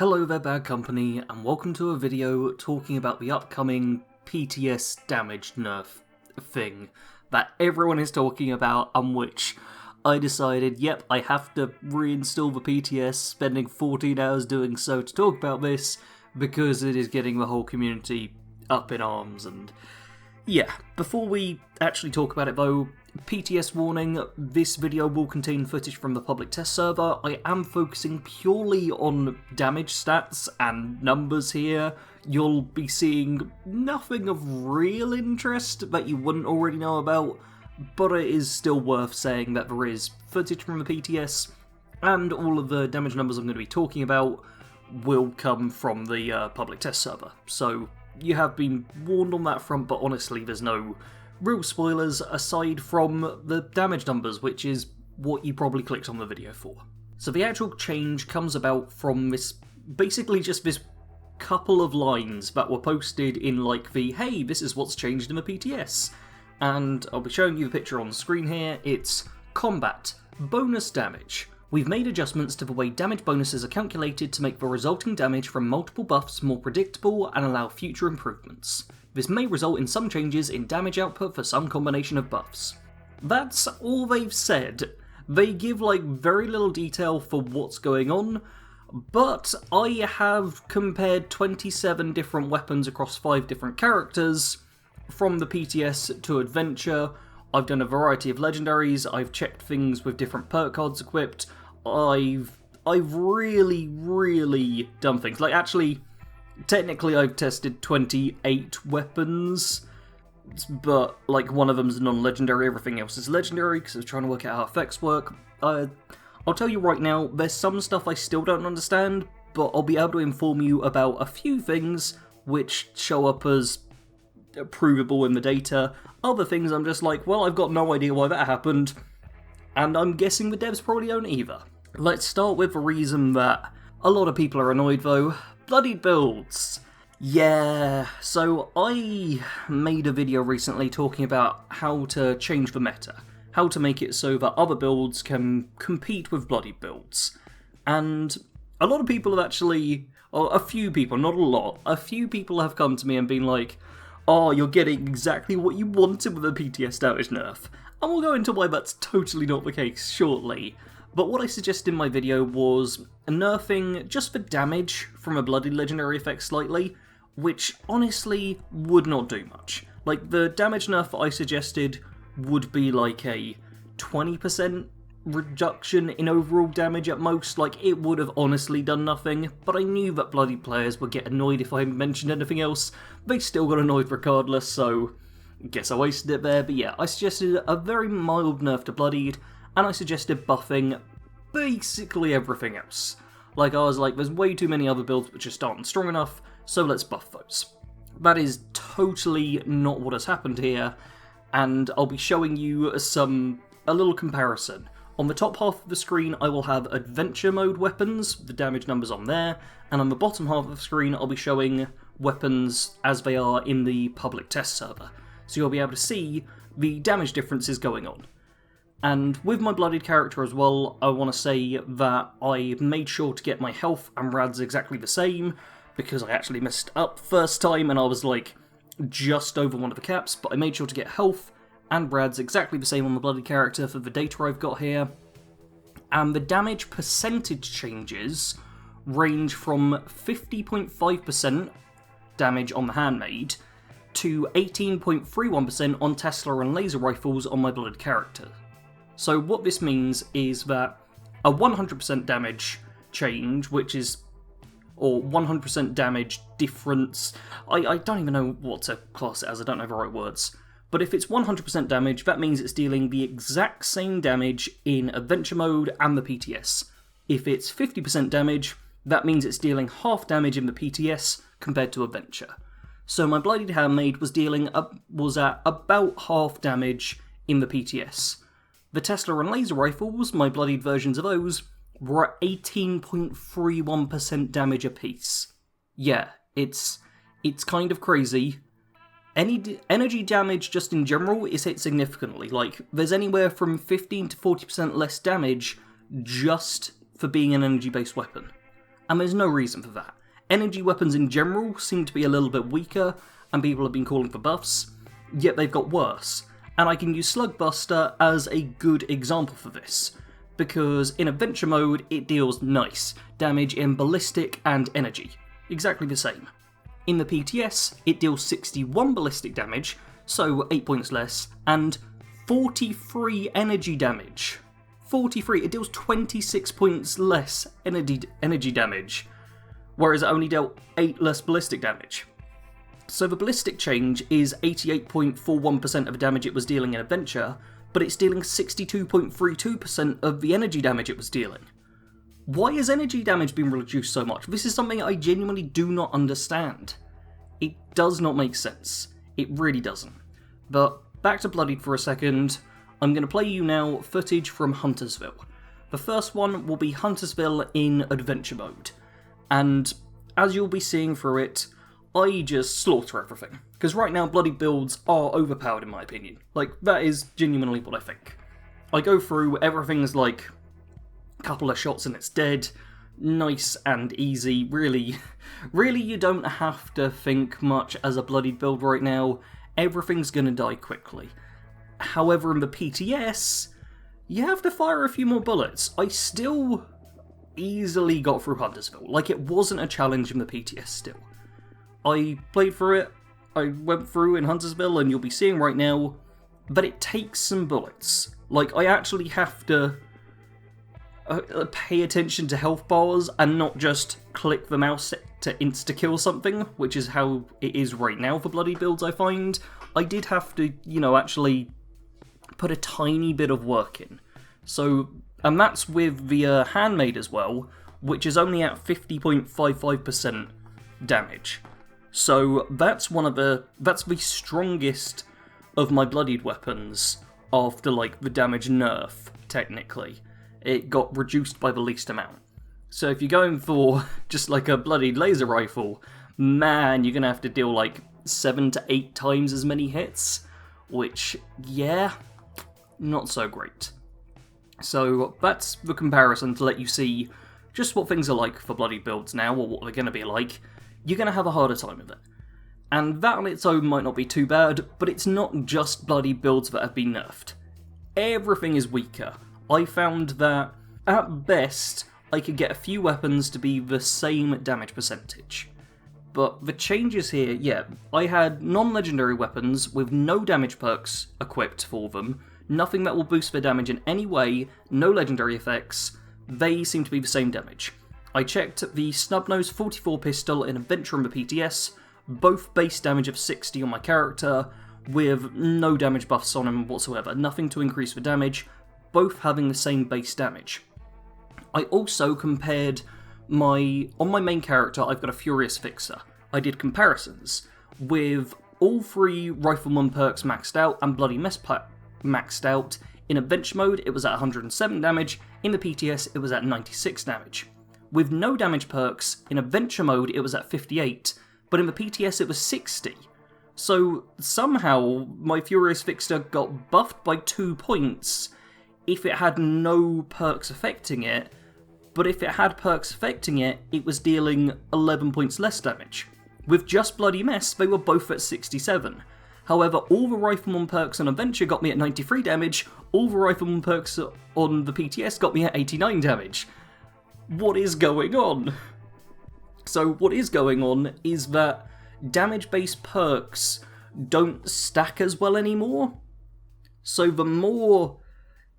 Hello there, bad company, and welcome to a video talking about the upcoming PTS damage nerf thing that everyone is talking about, and which I decided, yep, I have to reinstall the PTS, spending 14 hours doing so to talk about this, because it is getting the whole community up in arms. And yeah, before we actually talk about it though, PTS warning, this video will contain footage from the public test server. I am focusing purely on damage stats and numbers here. You'll be seeing nothing of real interest that you wouldn't already know about, but it is still worth saying that there is footage from the PTS, and all of the damage numbers I'm going to be talking about will come from the public test server. So you have been warned on that front, but honestly there's no real spoilers aside from the damage numbers, which is what you probably clicked on the video for. So the actual change comes about from this, basically just this couple of lines that were posted in like the, hey, this is what's changed in the PTS. And I'll be showing you the picture on the screen here. It's combat, bonus damage. We've made adjustments to the way damage bonuses are calculated to make the resulting damage from multiple buffs more predictable and allow future improvements. This may result in some changes in damage output for some combination of buffs. That's all they've said. They give like very little detail for what's going on, but I have compared 27 different weapons across 5 different characters, from the PTS to adventure. I've done a variety of legendaries, I've checked things with different perk cards equipped, I've really done things. Like, actually, technically I've tested 28 weapons, but like one of them's non-legendary, everything else is legendary, because I was trying to work out how effects work. I'll tell you right now, there's some stuff I still don't understand, but I'll be able to inform you about a few things which show up as provable in the data. Other things I'm just like, well, I've got no idea why that happened, and I'm guessing the devs probably don't either. Let's start with the reason that a lot of people are annoyed though. Bloodied builds. Yeah, so I made a video recently talking about how to change the meta, how to make it so that other builds can compete with Bloodied builds. And a lot of people have actually, or a few people, not a lot, a few people have come to me and been like, oh, you're getting exactly what you wanted with the PTS damage nerf. And we'll go into why that's totally not the case shortly. But what I suggested in my video was nerfing just the damage from a Bloodied legendary effect slightly, which honestly would not do much. Like, the damage nerf I suggested would be like a 20% reduction in overall damage at most. Like, it would have honestly done nothing, but I knew that Bloodied players would get annoyed if I mentioned anything else. They still got annoyed regardless, so guess I wasted it there. But yeah, I suggested a very mild nerf to Bloodied, and I suggested buffing basically everything else. Like, I was like, there's way too many other builds which just aren't strong enough, so let's buff those. That is totally not what has happened here, and I'll be showing you a little comparison. On the top half of the screen I will have adventure mode weapons, the damage numbers on there, and on the bottom half of the screen I'll be showing weapons as they are in the public test server. So you'll be able to see the damage differences going on. And with my Bloodied character as well, I want to say that I made sure to get my health and rads exactly the same, because I actually messed up first time and I was like just over one of the caps, but I made sure to get health and rads exactly the same on the Bloodied character for the data I've got here. And the damage percentage changes range from 50.5% damage on the Handmade to 18.31% on Tesla and laser rifles on my Bloodied character. So what this means is that a 100% damage change, which is, or 100% damage difference, I don't even know what to class it as, I don't know the right words, but if it's 100% damage, that means it's dealing the exact same damage in Adventure Mode and the PTS. If it's 50% damage, that means it's dealing half damage in the PTS compared to Adventure. So my Bloodied Handmade was at about half damage in the PTS. The Tesla and laser rifles, my Bloodied versions of those, were at 18.31% damage apiece. Yeah, it's kind of crazy. Any energy damage just in general is hit significantly. Like, there's anywhere from 15 to 40% less damage just for being an energy-based weapon. and there's no reason for that. Energy weapons in general seem to be a little bit weaker, and people have been calling for buffs, yet they've got worse. And I can use Slug Buster as a good example for this, because in Adventure Mode it deals nice damage in ballistic and energy, exactly the same. In the PTS it deals 61 ballistic damage, so 8 points less, and 43 energy damage. 43, it deals 26 points less energy damage, whereas it only dealt 8 less ballistic damage. So the ballistic change is 88.41% of the damage it was dealing in Adventure, but it's dealing 62.32% of the energy damage it was dealing. Why has energy damage been reduced so much? This is something I genuinely do not understand. It does not make sense. It really doesn't. But back to Bloodied for a second. I'm going to play you now footage from Huntersville. The first one will be Huntersville in Adventure Mode, and as you'll be seeing through it, I just slaughter everything. Because right now, Bloodied builds are overpowered in my opinion. Like, that is genuinely what I think. I go through, everything's like a couple of shots and it's dead. Nice and easy. Really you don't have to think much as a Bloodied build right now. Everything's gonna die quickly. However, in the PTS, you have to fire a few more bullets. I still easily got through Huntersville. Like, it wasn't a challenge in the PTS still. I played through it, I went through in Huntersville, and you'll be seeing right now, but it takes some bullets. Like, I actually have to pay attention to health bars and not just click the mouse to insta-kill something, which is how it is right now for Bloody builds, I find. I did have to, actually put a tiny bit of work in. So, and that's with the Handmade as well, which is only at 50.55% damage. So that's that's the strongest of my Bloodied weapons after, like, the damage nerf, technically. It got reduced by the least amount. So if you're going for just like a Bloodied laser rifle, man, you're gonna have to deal like 7 to 8 times as many hits, which, yeah, not so great. So that's the comparison to let you see just what things are like for Bloodied builds now, or what they're going to be like. You're going to have a harder time with it. And that on its own might not be too bad, but it's not just Bloodied builds that have been nerfed. Everything is weaker. I found that, at best, I could get a few weapons to be the same damage percentage. But the changes here, yeah, I had non-legendary weapons with no damage perks equipped for them, nothing that will boost their damage in any way, no legendary effects, they seem to be the same damage. I checked the Snubnose 44 pistol in Adventure and the PTS, both base damage of 60 on my character, with no damage buffs on him whatsoever, nothing to increase the damage, both having the same base damage. I also compared on my main character, I've got a Furious Fixer. I did comparisons with all 3 Rifleman perks maxed out and Bloody Mess maxed out. In Adventure Mode, it was at 107 damage, in the PTS, it was at 96 damage. With no damage perks, in Adventure Mode, it was at 58, but in the PTS, it was 60. So somehow, my Furious Fixer got buffed by 2 points if it had no perks affecting it, but if it had perks affecting it, it was dealing 11 points less damage. With just Bloody Mess, they were both at 67. However, all the Rifleman perks on Adventure got me at 93 damage, all the Rifleman perks on the PTS got me at 89 damage. What is going on? So what is going on is that damage-based perks don't stack as well anymore. So the more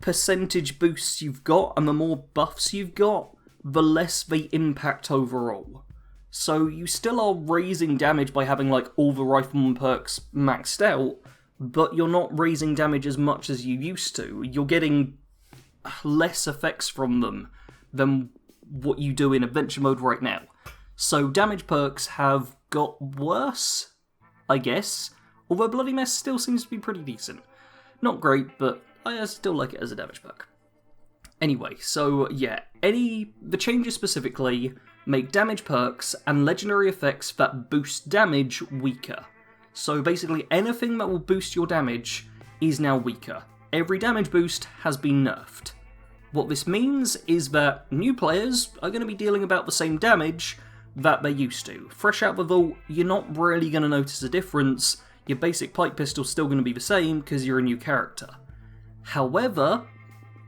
percentage boosts you've got and the more buffs you've got, the less they impact overall. So you still are raising damage by having like all the Rifleman perks maxed out, but you're not raising damage as much as you used to. You're getting less effects from them than what you do in Adventure Mode right now. So damage perks have got worse, I guess, although Bloody Mess still seems to be pretty decent. Not great, but I still like it as a damage perk. Anyway, so yeah, the changes specifically make damage perks and legendary effects that boost damage weaker. So basically anything that will boost your damage is now weaker. Every damage boost has been nerfed. What this means is that new players are going to be dealing about the same damage that they used to. Fresh out the vault, you're not really going to notice a difference. Your basic pipe pistol's still going to be the same because you're a new character. However,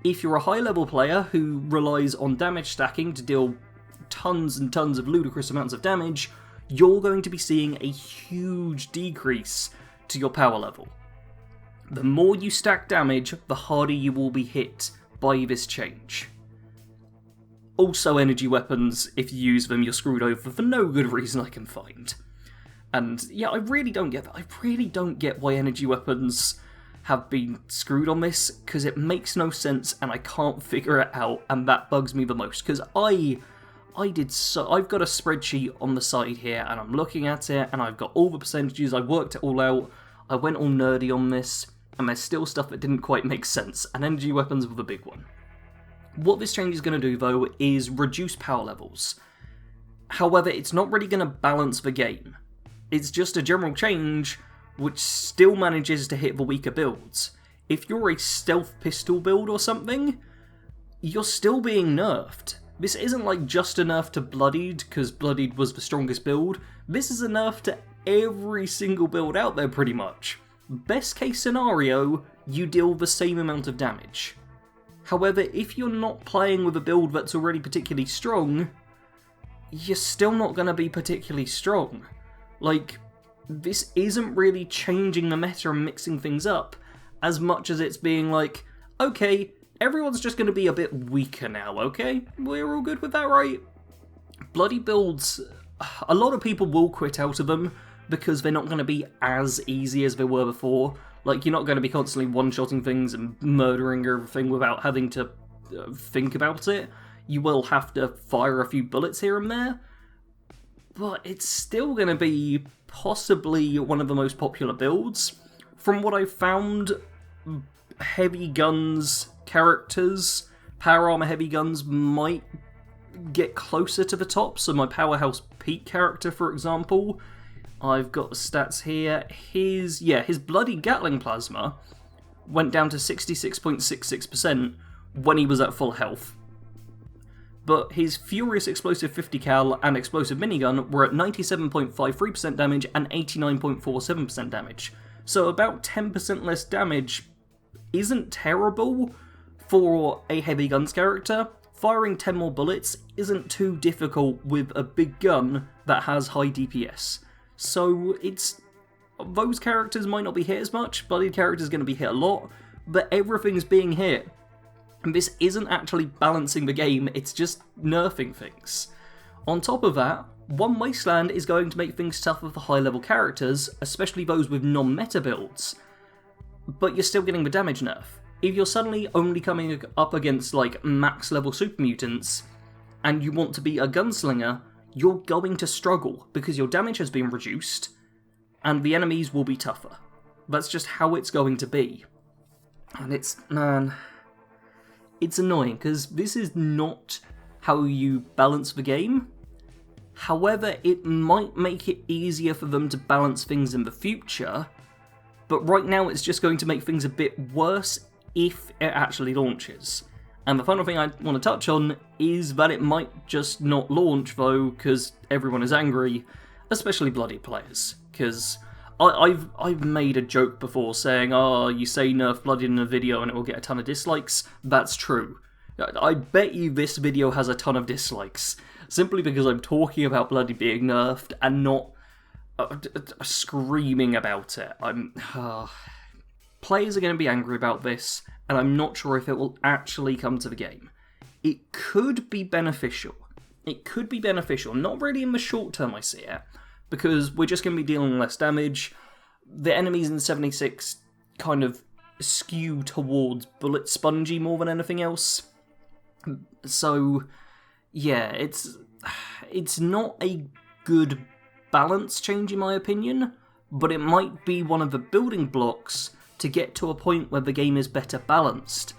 if you're a high level player who relies on damage stacking to deal tons and tons of ludicrous amounts of damage, you're going to be seeing a huge decrease to your power level. The more you stack damage, the harder you will be hit by this change. Also, energy weapons, if you use them, you're screwed over for no good reason I can find. And yeah, I really don't get that. I really don't get why energy weapons have been screwed on this, because it makes no sense and I can't figure it out, and that bugs me the most, because I've got a spreadsheet on the side here, and I'm looking at it, and I've got all the percentages, I worked it all out, I went all nerdy on this, and there's still stuff that didn't quite make sense, and energy weapons were the big one. What this change is going to do, though, is reduce power levels. However, it's not really going to balance the game. It's just a general change which still manages to hit the weaker builds. If you're a stealth pistol build or something, you're still being nerfed. This isn't like just a nerf to Bloodied, because Bloodied was the strongest build. This is a nerf to every single build out there, pretty much. Best case scenario, you deal the same amount of damage. However, if you're not playing with a build that's already particularly strong, you're still not going to be particularly strong. Like, this isn't really changing the meta and mixing things up, as much as it's being like, okay, everyone's just going to be a bit weaker now, okay? We're all good with that, right? Bloody builds, a lot of people will quit out of them, because they're not going to be as easy as they were before. Like, you're not going to be constantly one-shotting things and murdering everything without having to think about it. You will have to fire a few bullets here and there, but it's still going to be possibly one of the most popular builds. From what I've found, heavy guns characters, power armor heavy guns might get closer to the top. So my Powerhouse Pete character, for example, I've got the stats here. His Bloody Gatling Plasma went down to 66.66% when he was at full health. But his Furious Explosive 50 cal and Explosive Minigun were at 97.53% damage and 89.47% damage. So about 10% less damage isn't terrible for a heavy guns character. Firing 10 more bullets isn't too difficult with a big gun that has high DPS. So those characters might not be hit as much, Bloodied characters going to be hit a lot, but everything's being hit. And this isn't actually balancing the game, it's just nerfing things. On top of that, One Wasteland is going to make things tougher for high level characters, especially those with non-meta builds. But you're still getting the damage nerf. If you're suddenly only coming up against like max level super mutants, and you want to be a gunslinger, you're going to struggle, because your damage has been reduced, and the enemies will be tougher. That's just how it's going to be. And it's annoying, because this is not how you balance the game. However, it might make it easier for them to balance things in the future, but right now it's just going to make things a bit worse if it actually launches. And the final thing I want to touch on is that it might just not launch, though, because everyone is angry, especially Bloodied players. Because I've made a joke before saying, oh, you say nerf Bloodied in a video and it will get a ton of dislikes. That's true. I bet you this video has a ton of dislikes, simply because I'm talking about Bloodied being nerfed and not screaming about it. Players are going to be angry about this, and I'm not sure if it will actually come to the game. It could be beneficial. It could be beneficial. Not really in the short term I see it, because we're just going to be dealing less damage. The enemies in 76 kind of skew towards bullet spongy more than anything else. So, yeah, it's not a good balance change in my opinion, but it might be one of the building blocks to get to a point where the game is better balanced.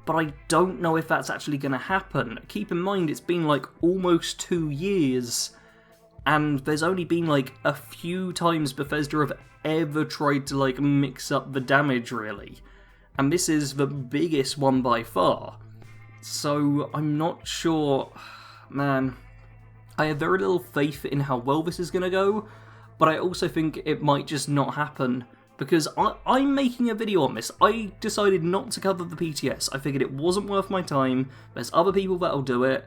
But I don't know if that's actually going to happen. Keep in mind, it's been like almost 2 years, and there's only been like a few times Bethesda have ever tried to like mix up the damage, really. And this is the biggest one by far. So I'm not sure, man. I have very little faith in how well this is going to go, but I also think it might just not happen, because I'm making a video on this. I decided not to cover the PTS. I figured it wasn't worth my time. There's other people that'll do it.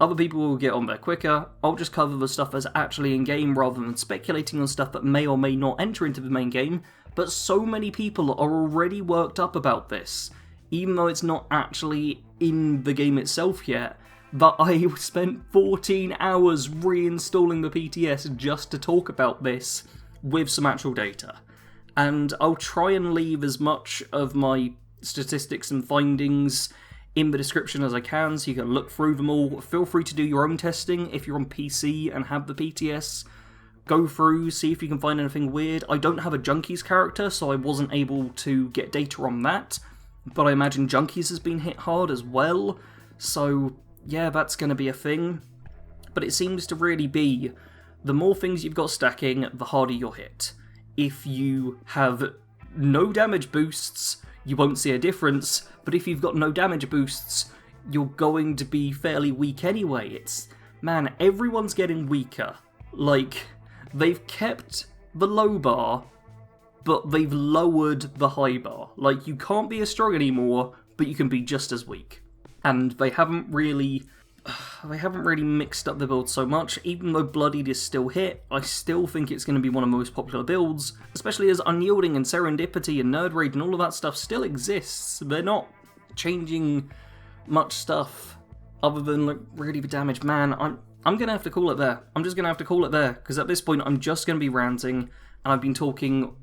Other people will get on there quicker. I'll just cover the stuff that's actually in-game rather than speculating on stuff that may or may not enter into the main game, but so many people are already worked up about this, even though it's not actually in the game itself yet. But I spent 14 hours reinstalling the PTS just to talk about this with some actual data. And I'll try and leave as much of my statistics and findings in the description as I can, so you can look through them all. Feel free to do your own testing if you're on PC and have the PTS. Go through, see if you can find anything weird. I don't have a Junkies character, so I wasn't able to get data on that, but I imagine Junkies has been hit hard as well, so yeah, that's going to be a thing. But it seems to really be, the more things you've got stacking, the harder you're hit. If you have no damage boosts, you won't see a difference, but if you've got no damage boosts, you're going to be fairly weak anyway. Man, everyone's getting weaker. Like, they've kept the low bar, but they've lowered the high bar. Like, you can't be as strong anymore, but you can be just as weak. And they haven't really mixed up the build so much. Even though Bloodied is still hit, I still think it's going to be one of the most popular builds, especially as Unyielding and Serendipity and Nerd Raid and all of that stuff still exists. They're not changing much stuff other than like really the damage. Man, I'm going to have to call it there. I'm just going to have to call it there, because at this point I'm just going to be ranting, and I've been talking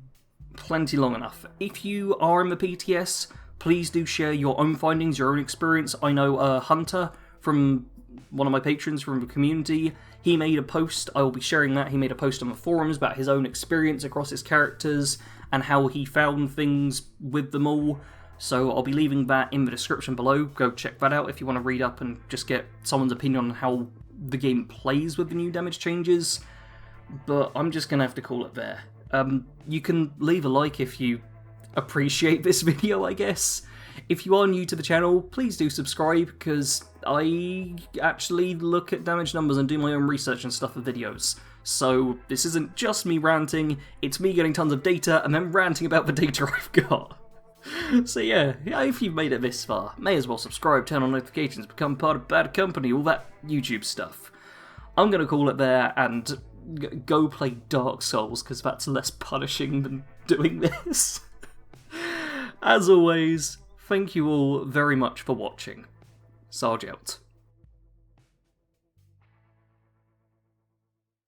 plenty long enough. If you are in the PTS, please do share your own findings, your own experience. I know Hunter, from one of my patrons from the community, he made a post, I will be sharing that, he made a post on the forums about his own experience across his characters and how he found things with them all, so I'll be leaving that in the description below. Go check that out if you want to read up and just get someone's opinion on how the game plays with the new damage changes, but I'm just going to have to call it there. You can leave a like if you appreciate this video, I guess. If you are new to the channel, please do subscribe, because I actually look at damage numbers and do my own research and stuff for videos. So this isn't just me ranting, it's me getting tons of data and then ranting about the data I've got. So yeah, if you've made it this far, may as well subscribe, turn on notifications, become part of bad company, all that YouTube stuff. I'm going to call it there and go play Dark Souls, because that's less punishing than doing this. As always, thank you all very much for watching. Sarge out.